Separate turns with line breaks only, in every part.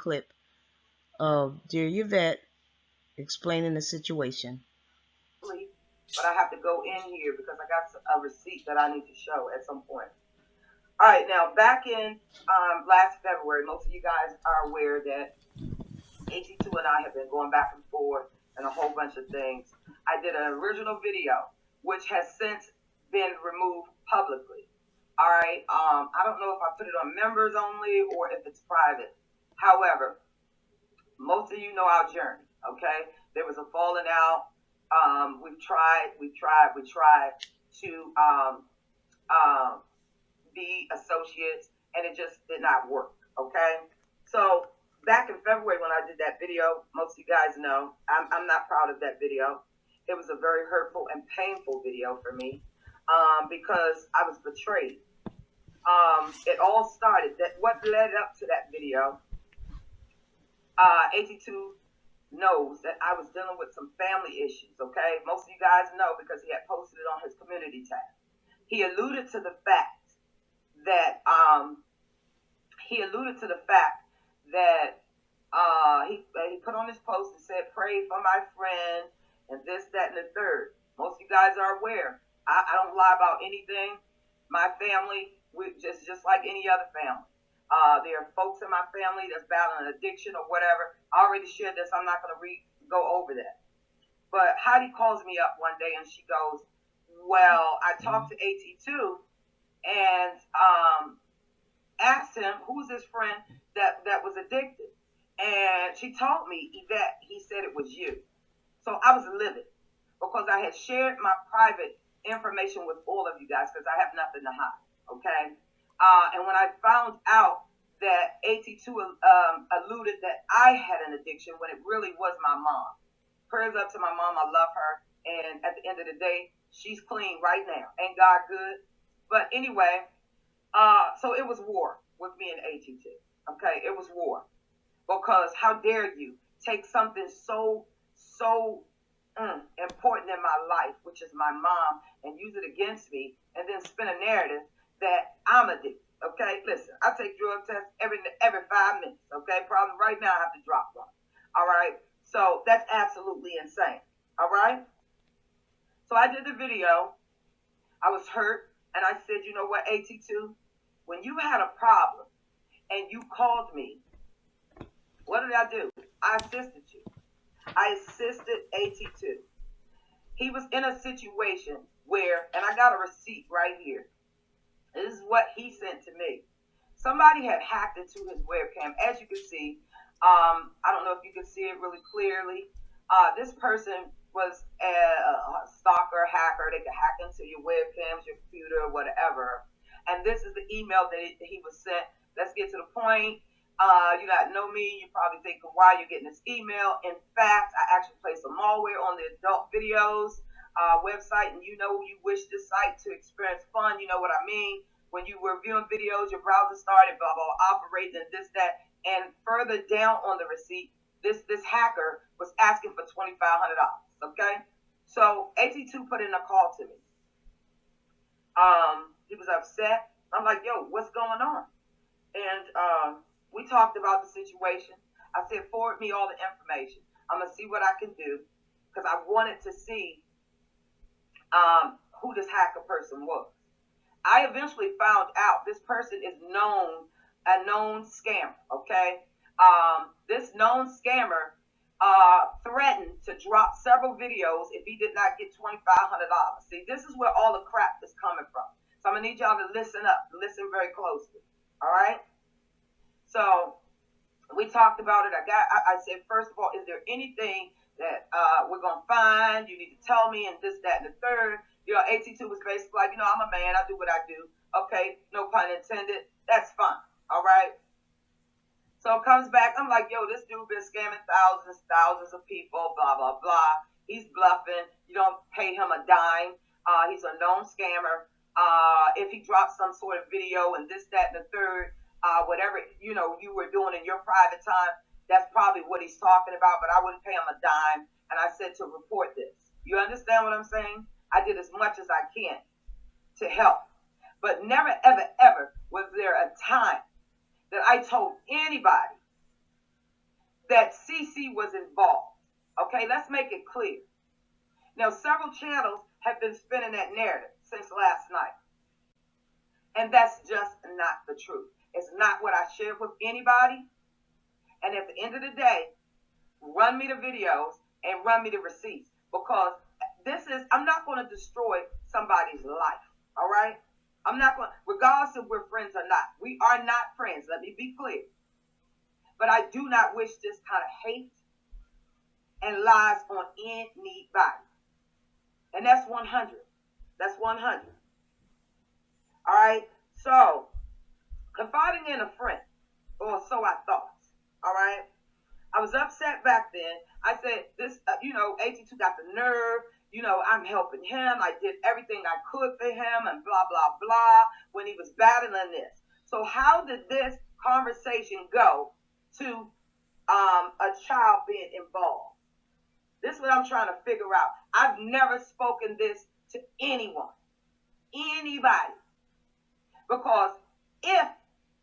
clip of Dear Yvette explaining the situation.
But I have to go in here because I got a receipt that I need to show at some point. All right, now back in last February, most of you guys are aware that AT2 and I have been going back and forth and a whole bunch of things. I did an original video, which has since been removed publicly. All right, I don't know if I put it on members only or if it's private. However, most of you know our journey, okay? There was a falling out. We've tried to be associates, and it just did not work, okay? So back in February when I did that video, most of you guys know, I'm not proud of that video. It was a very hurtful and painful video for me because I was betrayed. It all started, what led up to that video, AT2 knows that I was dealing with some family issues, okay? Most of you guys know because he had posted it on his community tab. He alluded to the fact that he put on his post and said, pray for my friend and this, that, and the third. Most of you guys are aware. I don't lie about anything. My family, we just like any other family. There are folks in my family that's battling addiction or whatever. I already shared this. I'm not going to go over that. But Heidi calls me up one day and she goes, well, I talked to AT2 and asked him, who's his friend that was addicted? And she told me, Yvette, he said it was you. So I was livid because I had shared my private information with all of you guys because I have nothing to hide, okay? And when I found out that AT2 alluded that I had an addiction when it really was my mom. Prayers up to my mom. I love her. And at the end of the day, she's clean right now. Ain't God good? But anyway, so it was war with me and AT2. Okay, it was war. Because how dare you take something so important in my life, which is my mom, and use it against me, and then spin a narrative that I'm addicted. Okay, listen, I take drug tests every 5 minutes. Okay, probably right now I have to drop one. All right, so that's absolutely insane. All right, so I did the video. I was hurt, and I said, you know what, AT2, when you had a problem and you called me, what did I do? I assisted you. I assisted AT2. He was in a situation where, and I got a receipt right here. This is what he sent to me. Somebody had hacked into his webcam. As you can see, I don't know if you can see it really clearly. This person was a stalker, hacker. They could hack into your webcams, your computer, whatever. And this is the email that he was sent. Let's get to the point. You got to know me. You probably think, why you're getting this email. In fact, I actually placed some malware on the adult videos website, and you know you wish this site to experience fun, you know what I mean. When you were viewing videos, your browser started blah blah operating and this, that, and further down on the receipt, this hacker was asking for $2,500. Okay, so AT2 put in a call to me. He was upset. I'm like, yo, what's going on? And we talked about the situation. I said, forward me all the information. I'm gonna see what I can do because I wanted to see who this hacker person was. I eventually found out this person is a known scammer, okay? This known scammer threatened to drop several videos if he did not get $2,500. See, this is where all the crap is coming from. So I'm going to need y'all to listen up, listen very closely, all right? So we talked about it. I said, first of all, is there anything that we're going to find? You need to tell me, and this, that, and the third. You know, AT2 was basically like, you know, I'm a man. I do what I do. Okay, no pun intended. That's fine. All right. So it comes back. I'm like, yo, this dude been scamming thousands of people, blah, blah, blah. He's bluffing. You don't pay him a dime. He's a known scammer. If he drops some sort of video and this, that, and the third, whatever, you know, you were doing in your private time, that's probably what he's talking about, but I wouldn't pay him a dime. And I said to report this. You understand what I'm saying? I did as much as I can to help. But never, ever, ever was there a time that I told anybody that CC was involved. Okay, let's make it clear. Now, several channels have been spinning that narrative since last night. And that's just not the truth. It's not what I shared with anybody. And at the end of the day, run me the videos and run me the receipts, because I'm not going to destroy somebody's life. All right? I'm not going to, regardless if we're friends or not. We are not friends. Let me be clear. But I do not wish this kind of hate and lies on anybody. And that's 100. That's 100. All right? So, confiding in a friend, or so I thought. All right? I was upset back then. I said, AT2 got the nerve. I'm helping him. I did everything I could for him and blah, blah, blah when he was battling this. So how did this conversation go to a child being involved? This is what I'm trying to figure out. I've never spoken this to anyone, anybody, because if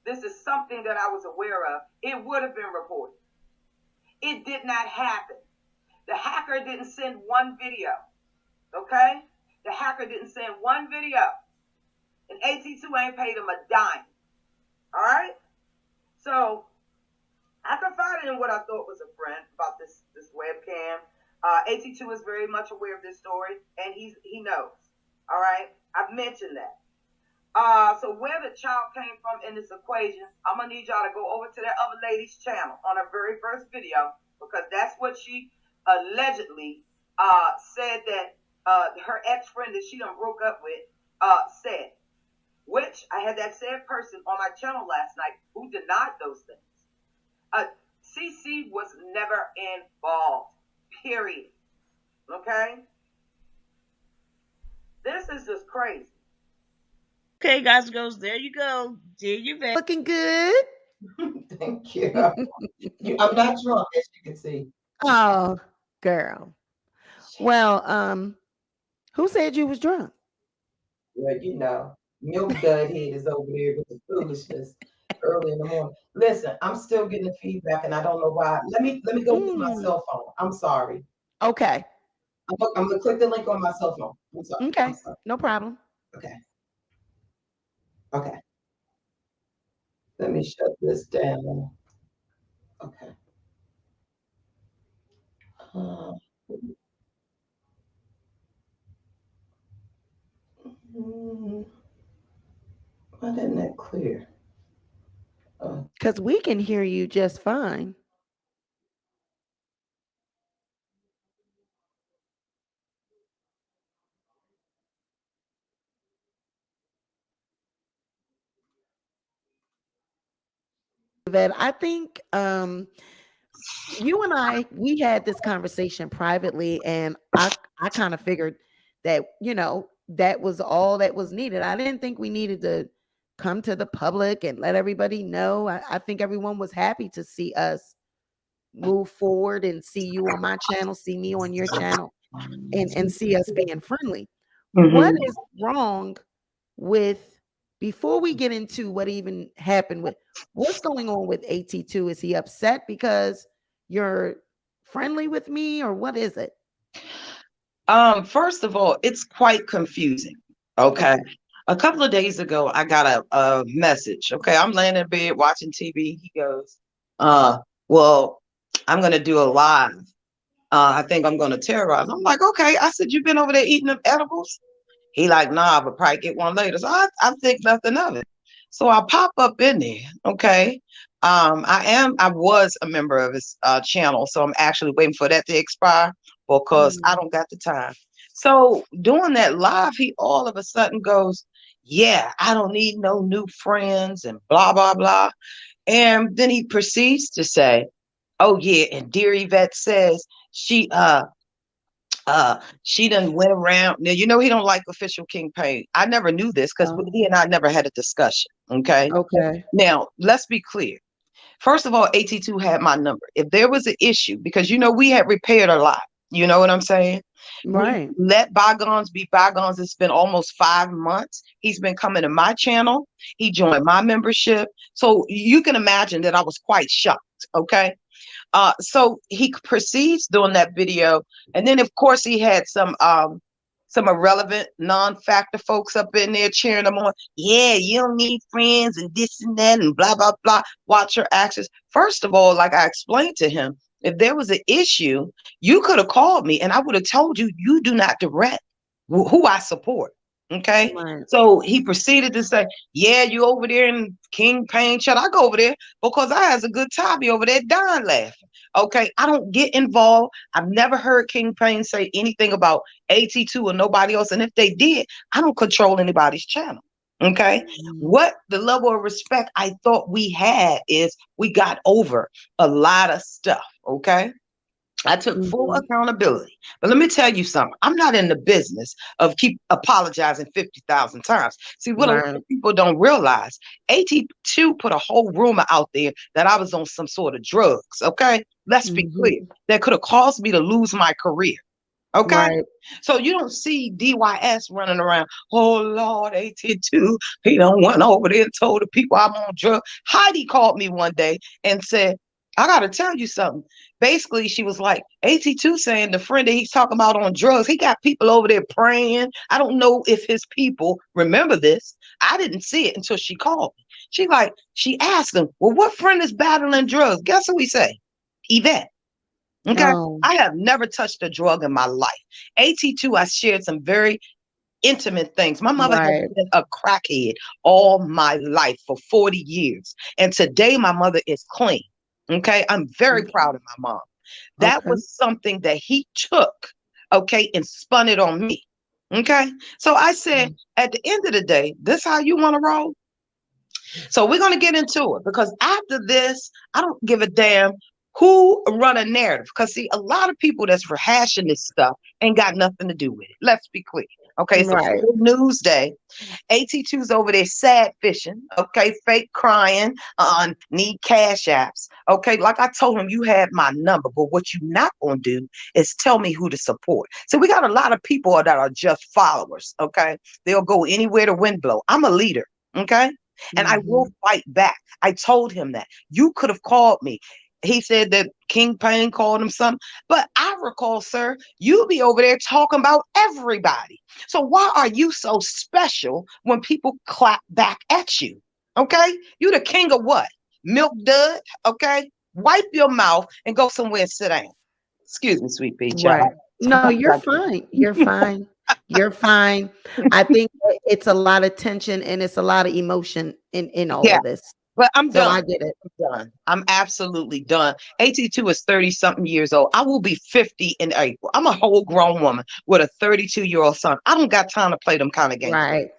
this is something that I was aware of, it would have been reported. It did not happen. The hacker didn't send one video, okay? The hacker didn't send one video, and AT2 ain't paid him a dime, all right? So I confided in what I thought was a friend about this webcam. AT2 is very much aware of this story, and he knows, all right? I've mentioned that. So where the child came from in this equation, I'm going to need y'all to go over to that other lady's channel on her very first video, because that's what she allegedly said that her ex-friend that she done broke up with said, which I had that said person on my channel last night who denied those things. CC was never involved, period. Okay? This is just crazy.
Okay, guys and girls, there you go. Dear Yvette.
Looking good.
Thank you. I'm not drunk, as you can see.
Oh, girl. Well, who said you was drunk?
Well, Milk Dud Head is over there with the foolishness early in the morning. Listen, I'm still getting feedback, and I don't know why. Let me go to my cell phone. I'm sorry.
Okay.
I'm gonna click the link on my cell phone. I'm sorry.
Okay.
I'm sorry.
No problem.
Okay. Okay. Let me shut this down. Okay. Why didn't that clear?
Because we can hear you just fine. That I think you and we had this conversation privately, and I kind of figured that, that was all that was needed. I didn't think we needed to come to the public and let everybody know. I think everyone was happy to see us move forward and see you on my channel, see me on your channel, and see us being friendly. What is wrong with, before we get into what even happened with, what's going on with AT2? Is he upset because you're friendly with me, or what is it?
First of all, it's quite confusing. Okay. A couple of days ago, I got a message. Okay. I'm laying in bed watching TV. He goes, well, I'm going to do a live. I think I'm going to terrorize. I'm like, okay. I said, you've been over there eating them edibles? He like, nah, but probably get one later. So I think nothing of it. So I pop up in there. Okay. I was a member of his channel. So I'm actually waiting for that to expire because I don't got the time. So doing that live, he all of a sudden goes, yeah, I don't need no new friends and blah, blah, blah. And then he proceeds to say, oh yeah, and dear Yvette says she done went around. Now, he don't like official King Payne. I never knew this because he and I never had a discussion. Okay. Now, let's be clear. First of all, AT2 had my number. If there was an issue, because we had repaired a lot. You know what I'm saying?
Right.
We let bygones be bygones. It's been almost 5 months. He's been coming to my channel. He joined my membership. So you can imagine that I was quite shocked. Okay. So he proceeds doing that video, and then of course he had some irrelevant non-factor folks up in there cheering him on. Yeah, you don't need friends and this and that and blah blah blah. Watch your actions. First of all, like I explained to him, if there was an issue, you could have called me and I would have told you, you do not direct who I support. Okay.
Right.
So he proceeded to say, yeah, you over there in King Pain. Should I go over there? Because I has a good time over there dying laughing. Okay. I don't get involved. I've never heard King Pain say anything about AT2 or nobody else. And if they did, I don't control anybody's channel. Okay. What the level of respect I thought we had is we got over a lot of stuff. Okay. I took full accountability. But let me tell you something. I'm not in the business of keep apologizing 50,000 times. See, what a lot of people don't realize, AT2 put a whole rumor out there that I was on some sort of drugs. Okay. Let's be clear. That could have caused me to lose my career. Okay.
Right.
So you don't see DYS running around, oh Lord, AT2, he done went over there and told the people I'm on drugs. Heidi called me one day and said, I gotta tell you something. Basically, she was like, AT2 saying the friend that he's talking about on drugs, he got people over there praying. I don't know if his people remember this. I didn't see it until she called me. She asked him, well, what friend is battling drugs? Guess who he say? Yvette. Okay.
Oh.
I have never touched a drug in my life. AT2, I shared some very intimate things. My mother has been a crackhead all my life for 40 years. And today my mother is clean. Okay. I'm very proud of my mom. That was something that he took, okay, and spun it on me. Okay. So I said, at the end of the day, this how you want to roll? So we're going to get into it, because after this, I don't give a damn who run a narrative. Because see, a lot of people that's rehashing this stuff ain't got nothing to do with it. Let's be clear. Okay, so news day. AT2's over there sad fishing, okay, fake crying, need cash apps. Okay, like I told him, you had my number, but what you not gonna do is tell me who to support. So we got a lot of people that are just followers, okay? They'll go anywhere the wind blow. I'm a leader, okay? And I will fight back. I told him that. You could have called me. He said that King Pain called him something. But I recall, sir, you be over there talking about everybody. So why are you so special when people clap back at you? Okay? You the king of what? Milk dud? Okay? Wipe your mouth and go somewhere and sit down. Excuse me, sweet pea.
Right. No, you're fine. You're fine. You're fine. I think it's a lot of tension and it's a lot of emotion in all of this.
But I'm done.
I get it.
I'm done. I'm absolutely done. AT2 is 30-something years old. I will be 50 in April. I'm a whole grown woman with a 32-year-old son. I don't got time to play them kind of games.
Right.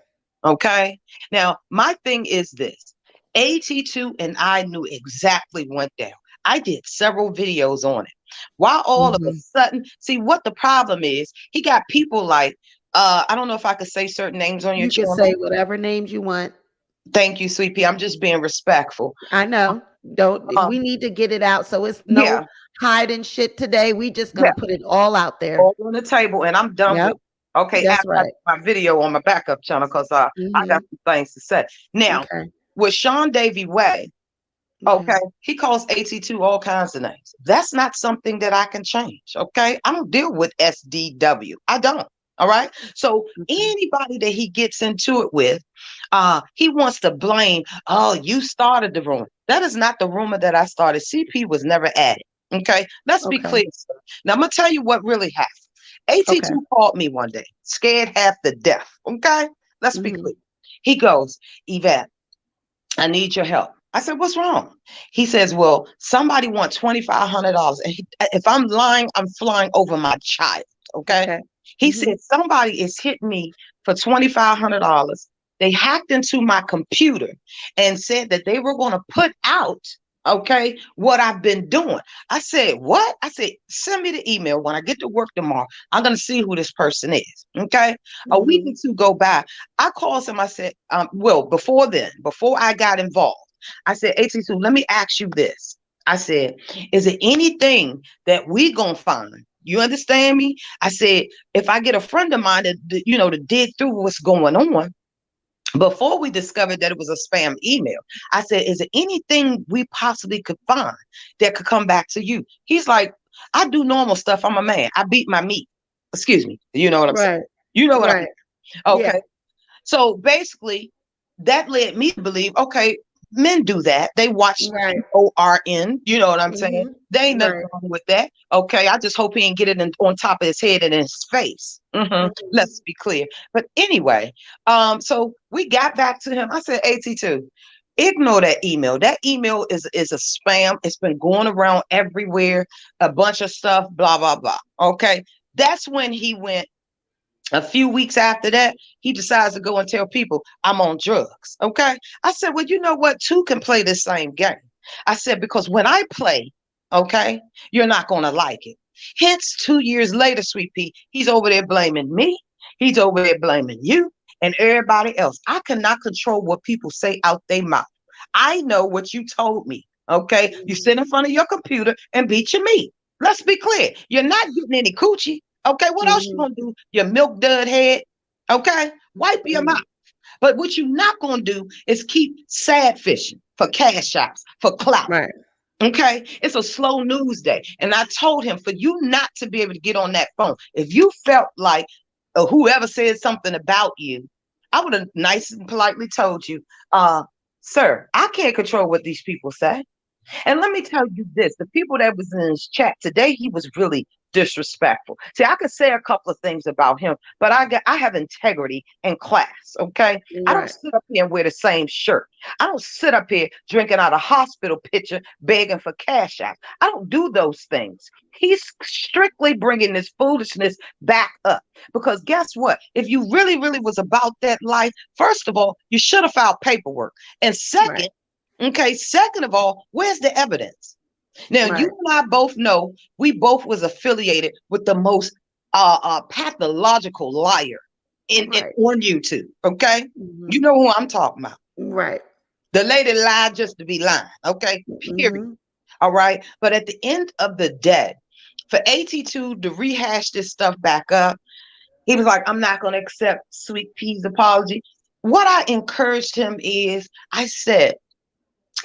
Okay. Now, my thing is this. AT2 and I knew exactly what went down. I did several videos on it. Why all of a sudden, see what the problem is, he got people like, I don't know if I could say certain names on your channel.
You can say whatever names you want.
Thank you, sweet pea. I'm just being respectful.
I know. We need to get it out. So it's no hiding shit today. We just gonna put it all out there.
All on the table, and I'm done with it. Okay,
that's right.
My video on my backup channel, because I got some things to say. Now, with Sean Davy Way, he calls AT2 all kinds of names. That's not something that I can change. Okay. I don't deal with SDW. I don't. All right. So anybody that he gets into it with, he wants to blame, oh, you started the rumor. That is not the rumor that I started. CP was never at it. Okay. Let's be clear. Now I'm gonna tell you what really happened. AT2 called me one day, scared half to death. Okay. Let's be clear. He goes, Yvette, I need your help. I said, what's wrong? He says, well, somebody wants $2,500. And if I'm lying, I'm flying over my child. Okay. He said, somebody is hitting me for $2,500. They hacked into my computer and said that they were going to put out, what I've been doing. I said, what? I said, send me the email. When I get to work tomorrow, I'm going to see who this person is. Okay. A week or two go by. I called him. I said, before I got involved, I said, AT2, let me ask you this. I said, is it anything that we gonna find? You understand me? I said, if I get a friend of mine that did through what's going on, before we discovered that it was a spam email. I said, is there anything we possibly could find that could come back to you? He's like, I do normal stuff. I'm a man. I beat my meat. Excuse me. You know what I'm saying?
Right.
You know what I mean?
Right.
Okay.
Yeah.
So basically, that led me to believe, okay, men do that. They watch
Right.
PORN. You know what I'm saying?
Mhm.
There ain't nothing
Right.
wrong with that. Okay. I just hope he ain't get it on top of his head and in his face.
Mhm.
Let's be clear. But anyway, so we got back to him. I said, AT2, ignore that email. That email is a spam. It's been going around everywhere, a bunch of stuff, blah, blah, blah. Okay. That's when he went. A few weeks after that, he decides to go and tell people I'm on drugs. Okay. I said, well, you know what? Two can play the same game. I said, because when I play, okay, you're not going to like it. Hence, 2 years later, Sweet Pea, he's over there blaming me. He's over there blaming you and everybody else. I cannot control what people say out their mouth. I know what you told me. Okay. You sit in front of your computer and beat your meat. Let's be clear. You're not getting any coochie. Okay, what else you gonna do? Your milk dud head. Okay, wipe your mouth. But what you're not gonna do is keep sad fishing for cash shops, for clout.
Right.
Okay, it's a slow news day. And I told him for you not to be able to get on that phone, if you felt like whoever said something about you, I would have nice and politely told you, sir, I can't control what these people say. And let me tell you this, the people that was in his chat today, he was really disrespectful. See, I could say a couple of things about him, but I have integrity and class, okay? I don't
Right.
sit up here and wear the same shirt. I don't sit up here drinking out a hospital pitcher begging for cash out. I don't do those things. He's strictly bringing this foolishness back up because guess what? If you really, really was about that life, first of all, you should have filed paperwork. And second, okay, second of all, where's the evidence? Now, you and I both know we both was affiliated with the most pathological liar on YouTube, okay? You know who I'm talking about.
Right.
The lady lied just to be lying, okay? Period. All right? But at the end of the day, for AT2 to rehash this stuff back up, he was like, I'm not going to accept Sweet Pea's apology. What I encouraged him is, I said,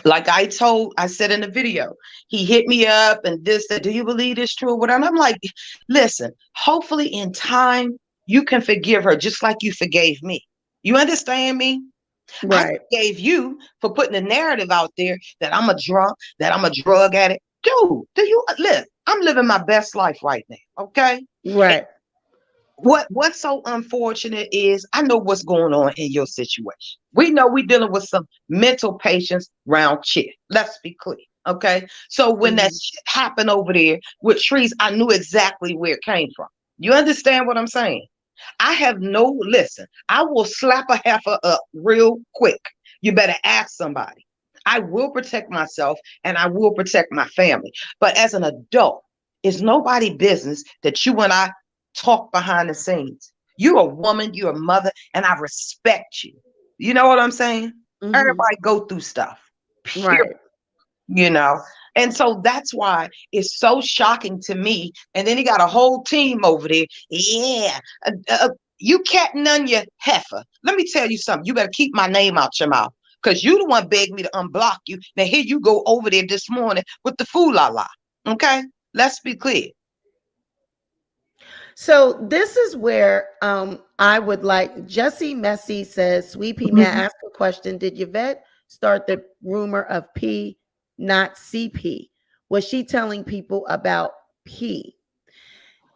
like I said in the video, he hit me up and this, that, do you believe this true or whatever? And I'm like, listen, hopefully in time, you can forgive her just like you forgave me. You understand me?
Right.
I forgave you for putting the narrative out there that I'm a drunk, that I'm a drug addict. Dude, do you live? I'm living my best life right now. Okay.
Right.
What's so unfortunate is I know what's going on in your situation. We know we're dealing with some mental patients round chick. Let's be clear. Okay. So when that shit happened over there with trees, I knew exactly where it came from. You understand what I'm saying? I have no listen. I will slap a heifer up real quick. You better ask somebody. I will protect myself and I will protect my family. But as an adult, it's nobody's business that you and I talk behind the scenes. You're a woman, you're a mother, and I respect you. You know what I'm saying? Everybody go through stuff. Period.
Right.
You know, and so that's why it's so shocking to me. And then he got a whole team over there. Yeah, you catting on your heifer. Let me tell you something. You better keep my name out your mouth because you the one begged me to unblock you. Now here you go over there this morning with the fool la la. Okay, let's be clear.
So this is where I would like Jesse Messi says, Sweet Pea, may I ask a question? Did Yvette start the rumor of P, not CP? Was she telling people about P?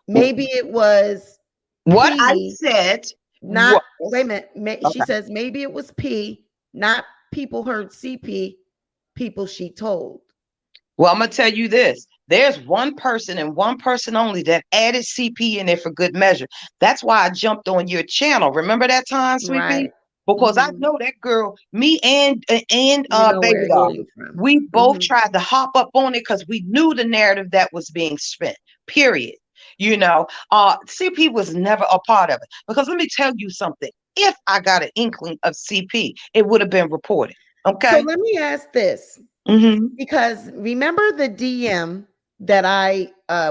Maybe it was
what
P,
I said.
Not
was,
wait a minute.
okay.
She says maybe it was P, not people heard CP, people she told.
Well, I'm gonna tell you this. There's one person and one person only that added CP in there for good measure. That's why I jumped on your channel. Remember that time, Sweet Pea? Because I know that girl, me and Baby Doll, we both tried to hop up on it because we knew the narrative that was being spent. Period. You know, CP was never a part of it. Because let me tell you something. If I got an inkling of CP, it would have been reported. Okay.
So let me ask this. Because remember the DM that I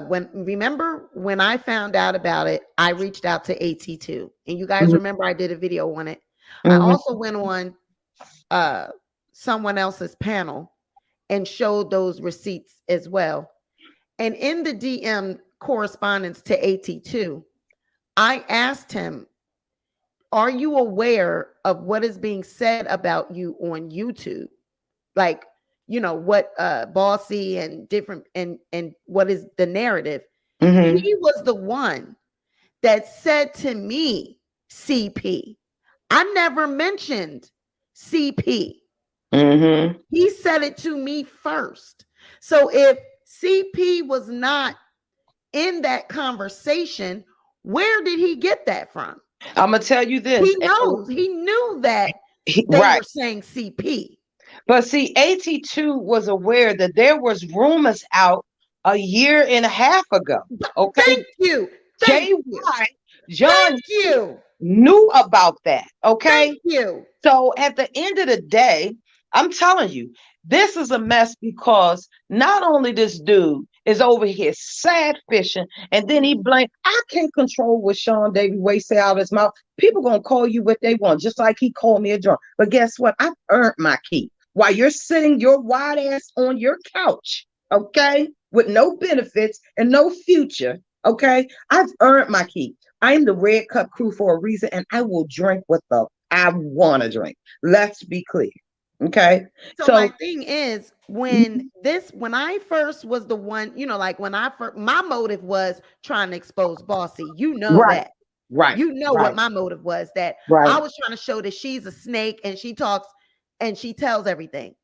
when I found out about it, I reached out to AT2. And you guys remember I did a video on it. I
Mhm.
also went on someone else's panel and showed those receipts as well. And in the DM correspondence to AT2, I asked him, are you aware of what is being said about you on YouTube? Like, you know, what Bossy and different and what is the narrative?
Mhm.
He was the one that said to me, CP. I never mentioned CP.
Mhm.
He said it to me first. So if CP was not in that conversation, where did he get that from?
I'm gonna tell you this.
He knows. He knew that they
Right.
were saying CP.
But see, AT2 was aware that there was rumors out a year and a half ago. Okay.
Thank you. Thank you.
JY, John
Thank you.
knew about that. Okay.
Thank you.
So at the end of the day, I'm telling you, this is a mess because not only this dude is over here sad fishing, and then he blamed. I can't control what Sean David Way say out of his mouth. People gonna call you what they want, just like he called me a drunk. But guess what? I've earned my keep. While you're sitting your wide ass on your couch, okay, with no benefits and no future, okay, I've earned my keep. I'm the Red Cup crew for a reason, and I will drink what the I want to drink. Let's be clear. Okay.
So my thing is when I first was the one, you know, like when I first, my motive was trying to expose Bossy. You know
right,
that.
right,
You know
right,
what my motive was, that
right.
I was trying to show that she's a snake and she talks and she tells everything.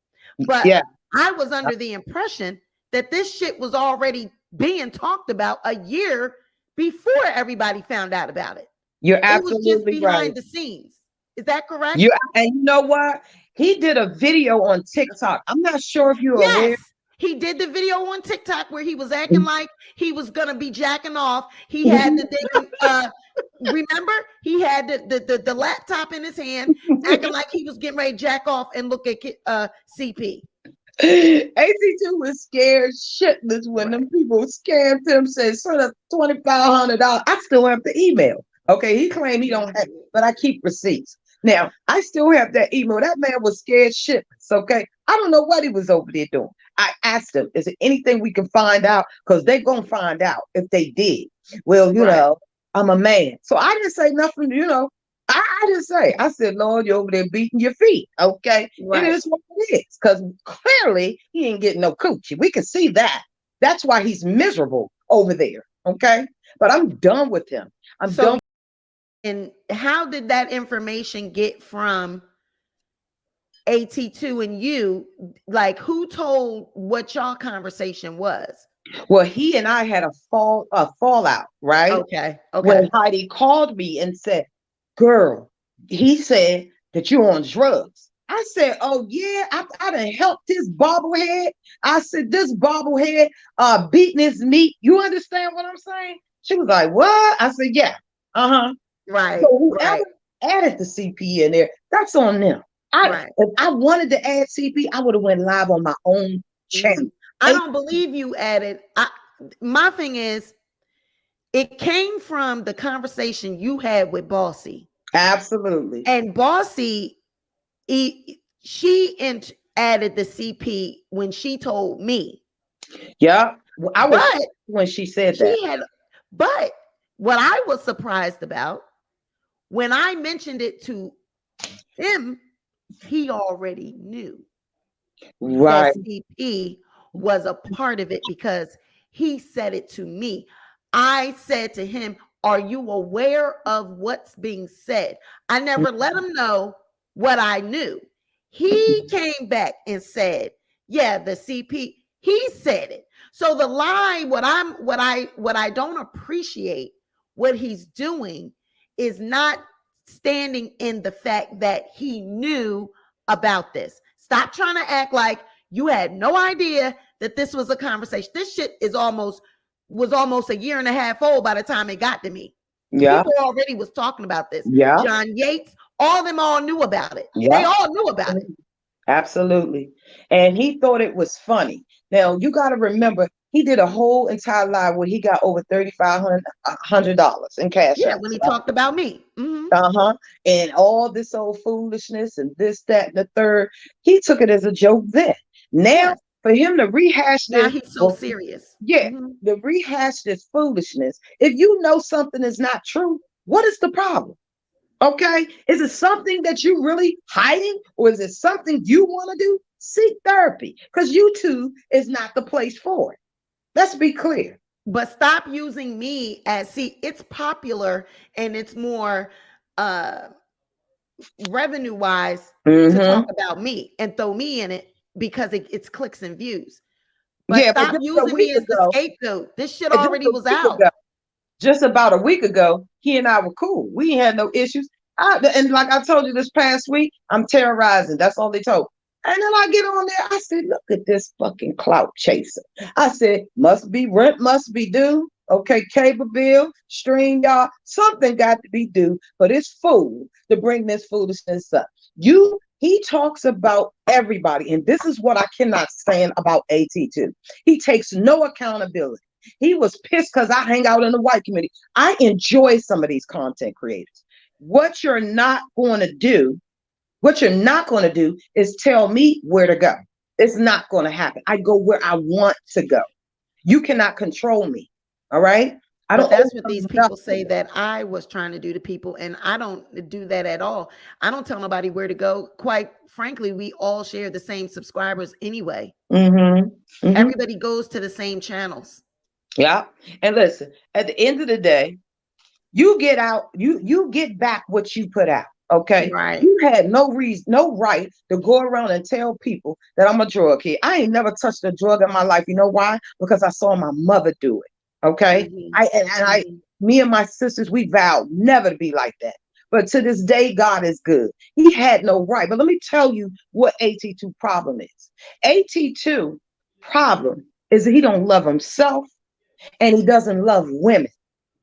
But
Yeah,
I was under the impression that this shit was already being talked about a year before everybody found out about it.
you're
It was just
absolutely
behind
right.
the scenes. Is that correct?
And you know what? He did a video on TikTok. I'm not sure if you're aware.
Yes. He did the video on TikTok where he was acting like he was gonna be jacking off. He
Mm-hmm.
had the remember, he had the laptop in his hand, acting like he was getting ready to jack off and look at CP.
AT2 was scared shitless when them people scammed him, said send us $2,500. I still have the email. Okay, he claimed he don't have, but I keep receipts. Now I still have that email. That man was scared shitless. Okay, I don't know what he was over there doing. I asked him, is there anything we can find out? Because they're gonna find out if they did. Well, you know, I'm a man. So I didn't say nothing, you know. I didn't say. I said, Lord, you're over there beating your feet. Okay.
Right.
It is what it is. Because clearly he ain't getting no coochie. We can see that. That's why he's miserable over there. Okay. But I'm done with him. I'm done.
And how did that information get from AT2 and you? Like, who told what y'all conversation was?
Well, he and I had a fallout, right?
Okay.
When Heidi called me and said, girl, he said that you're on drugs. I said, oh yeah, I done helped this bobblehead. I said, this bobblehead beating his meat. You understand what I'm saying? She was like, what? I said, yeah. Uh-huh.
Right.
So whoever added the CP in there, that's on them. If I wanted to add CP, I would have went live on my own channel.
I don't believe you added. My thing is, it came from the conversation you had with Bossy.
Absolutely.
And Bossy, she added the CP when she told me.
Yeah. I was when she said that.
But what I was surprised about, when I mentioned it to him, he already knew that CP was a part of it because he said it to me. I said to him, are you aware of what's being said? I never let him know what I knew. He came back and said, yeah, the CP, he said it. So the lie, what I don't appreciate what he's doing is not standing in the fact that he knew about this. Stop trying to act like you had no idea that this was a conversation. This shit was almost a year and a half old by the time it got to me.
Yeah.
People already was talking about this.
Yeah.
John Yates, all of them all knew about it. Yeah. They all knew about it.
Absolutely. And he thought it was funny. Now you got to remember, He did a whole entire live where he got over $3,500 in cash
Yeah, when
apps.
he talked about me. Mhm.
Uh-huh. And all this old foolishness and this, that, and the third. He took it as a joke then. Now,
Yes.
for him to rehash
Now
this,
he's so
well,
serious.
yeah,
Mhm.
to rehash this foolishness. If you know something is not true, what is the problem? Okay. Is it something that you really hiding, or is it something you want to do? Seek therapy, because YouTube is not the place for it. Let's be clear.
But stop using me as, see, it's popular and it's more uh revenue wise to talk
Mm-hmm.
about me and throw me in it because it's clicks and views. But
Yeah, but
stop
just a
using
week
me as the
ago,
scapegoat. This shit
just
already
a
was
week
out.
ago, just about a week ago, he and I were cool. We ain't had no issues. And like I told you this past week, I'm terrorizing. That's all they told. And then I get on there. I said, look at this fucking clout chaser. I said, must be rent, must be due. Okay, cable bill, stream, y'all. Something got to be due for this fool to bring this foolishness up. He talks about everybody. And this is what I cannot stand about AT2. He takes no accountability. He was pissed because I hang out in the white community. I enjoy some of these content creators. What you're not going to do, what you're not going to do is tell me where to go. It's not going to happen. I go where I want to go. You cannot control me. All right. I
But
don't
that's what
owe
these
them
people say
nothing.
that I was trying to do to people, and I don't do that at all. I don't tell nobody where to go. Quite frankly, we all share the same subscribers anyway.
Mm-hmm. Mm-hmm.
Everybody goes to the same channels.
Yeah. And listen, at the end of the day, you get out, you get back what you put out. Okay.
Right.
You had no reason, no right to go around and tell people that I'm a drug kid. I ain't never touched a drug in my life. You know why? Because I saw my mother do it. Okay.
Mhm.
I
Mhm.
me and my sisters, we vowed never to be like that. But to this day, God is good. He had no right. But let me tell you what AT2 problem is. AT2 problem is that he don't love himself and he doesn't love women.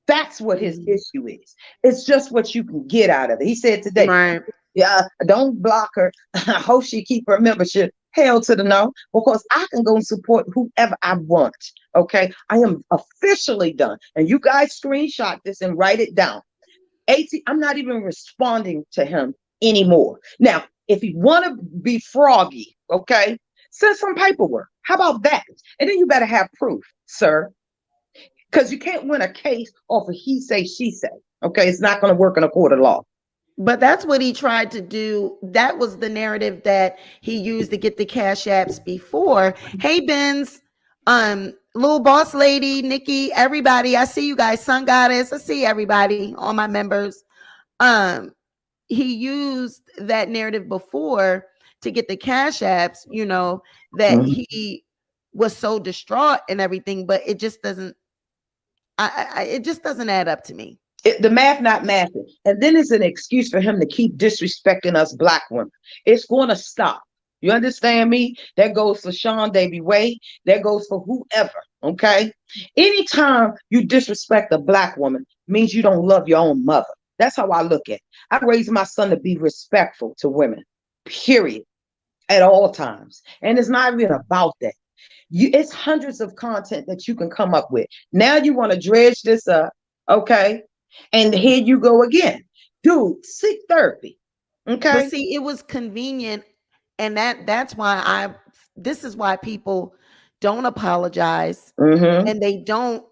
That's what his
Mhm.
issue is. It's just what you can get out of it. He said today,
Right.
yeah, don't block her. I hope she keep her membership. Hell to the no, because I can go and support whoever I want. Okay. I am officially done. And you guys screenshot this and write it down. I'm not even responding to him anymore. Now, if you want to be froggy, okay, send some paperwork. How about that? And then you better have proof, sir. Because you can't win a case off of he say, she say. Okay, it's not going to work in a court of law.
But that's what he tried to do. That was the narrative that he used to get the cash apps before. Hey, Benz, little boss lady, Nikki, everybody. I see you guys, Sun Goddess. I see everybody, all my members. He used that narrative before to get the cash apps, that
Mhm.
he was so distraught and everything, but it just doesn't it just doesn't add up to me.
The math not mathing. And then it's an excuse for him to keep disrespecting us black women. It's going to stop. You understand me? That goes for Sean Davy Way. That goes for whoever. Okay. Anytime you disrespect a black woman means you don't love your own mother. That's how I look at it. I raised my son to be respectful to women, period, at all times. And it's not even about that. It's hundreds of content that you can come up with. Now you want to dredge this up. Okay. And here you go again. Dude, seek therapy.
But
Okay.
see, it was convenient, and that's why this is why people don't apologize,
Mm-hmm.
and they don't.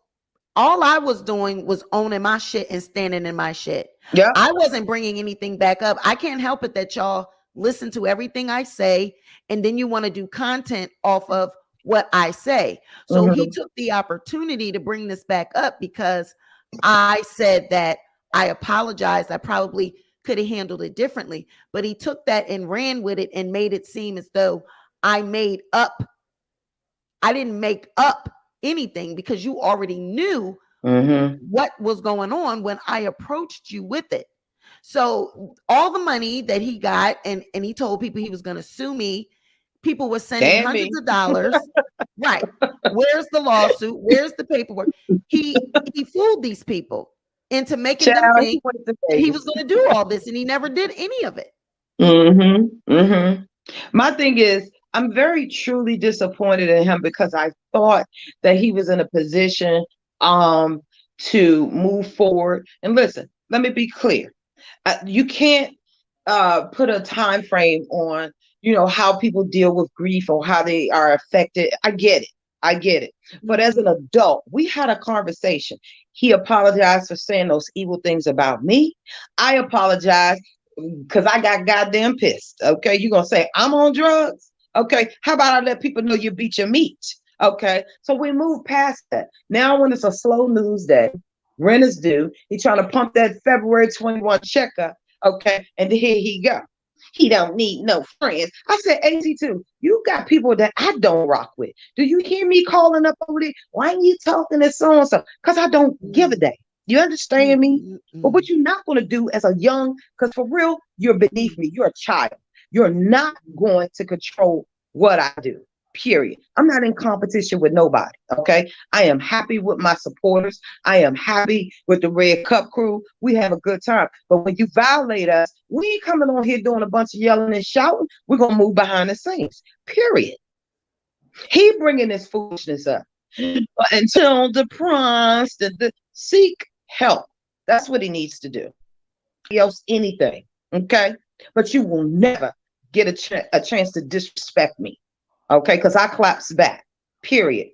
All I was doing was owning my shit and standing in my shit.
Yep.
I wasn't bringing anything back up. I can't help it that y'all listen to everything I say, and then you want to do content off of what I say. So he
Mm-hmm.
took the opportunity to bring this back up because I said that I apologized. I probably could have handled it differently, but he took that and ran with it and made it seem as though I didn't make up anything because you already knew
Mm-hmm.
what was going on when I approached you with it. So all the money that he got, and he told people he was going to sue me. People were sending
Damn me.
hundreds of dollars. Right. Where's the lawsuit? Where's the paperwork? He fooled these people into making them
Child, he
think
went to
that he was
Vegas.
going to do all this, and he never did any of it.
Mm-hmm. Mm-hmm. My thing is, I'm very truly disappointed in him because I thought that he was in a position to move forward. And listen, let me be clear. You can't put a time frame on, how people deal with grief or how they are affected. I get it. I get it. But as an adult, we had a conversation. He apologized for saying those evil things about me. I apologize because I got goddamn pissed. Okay. You're going to say I'm on drugs. Okay. How about I let people know you beat your meat? Okay. So we move past that. Now, when it's a slow news day, rent is due, he's trying to pump that February 21 checker. Okay. And here he go. He don't need no friends. I said, AT2, you got people that I don't rock with. Do you hear me calling up over there? Why ain't you talking to so-and-so? Because I don't give a damn. You understand me? But what you're not going to do as a young, because for real, you're beneath me. You're a child. You're not going to control what I do. Period. I'm not in competition with nobody. Okay. I am happy with my supporters. I am happy with the Red Cup crew. We have a good time. But when you violate us, we ain't coming on here doing a bunch of yelling and shouting. We're going to move behind the scenes. Period. He bringing this foolishness up until the price that seek help. That's what he needs to do. Else anything. Okay. But you will never get a chance to disrespect me. Okay, because I claps back, period.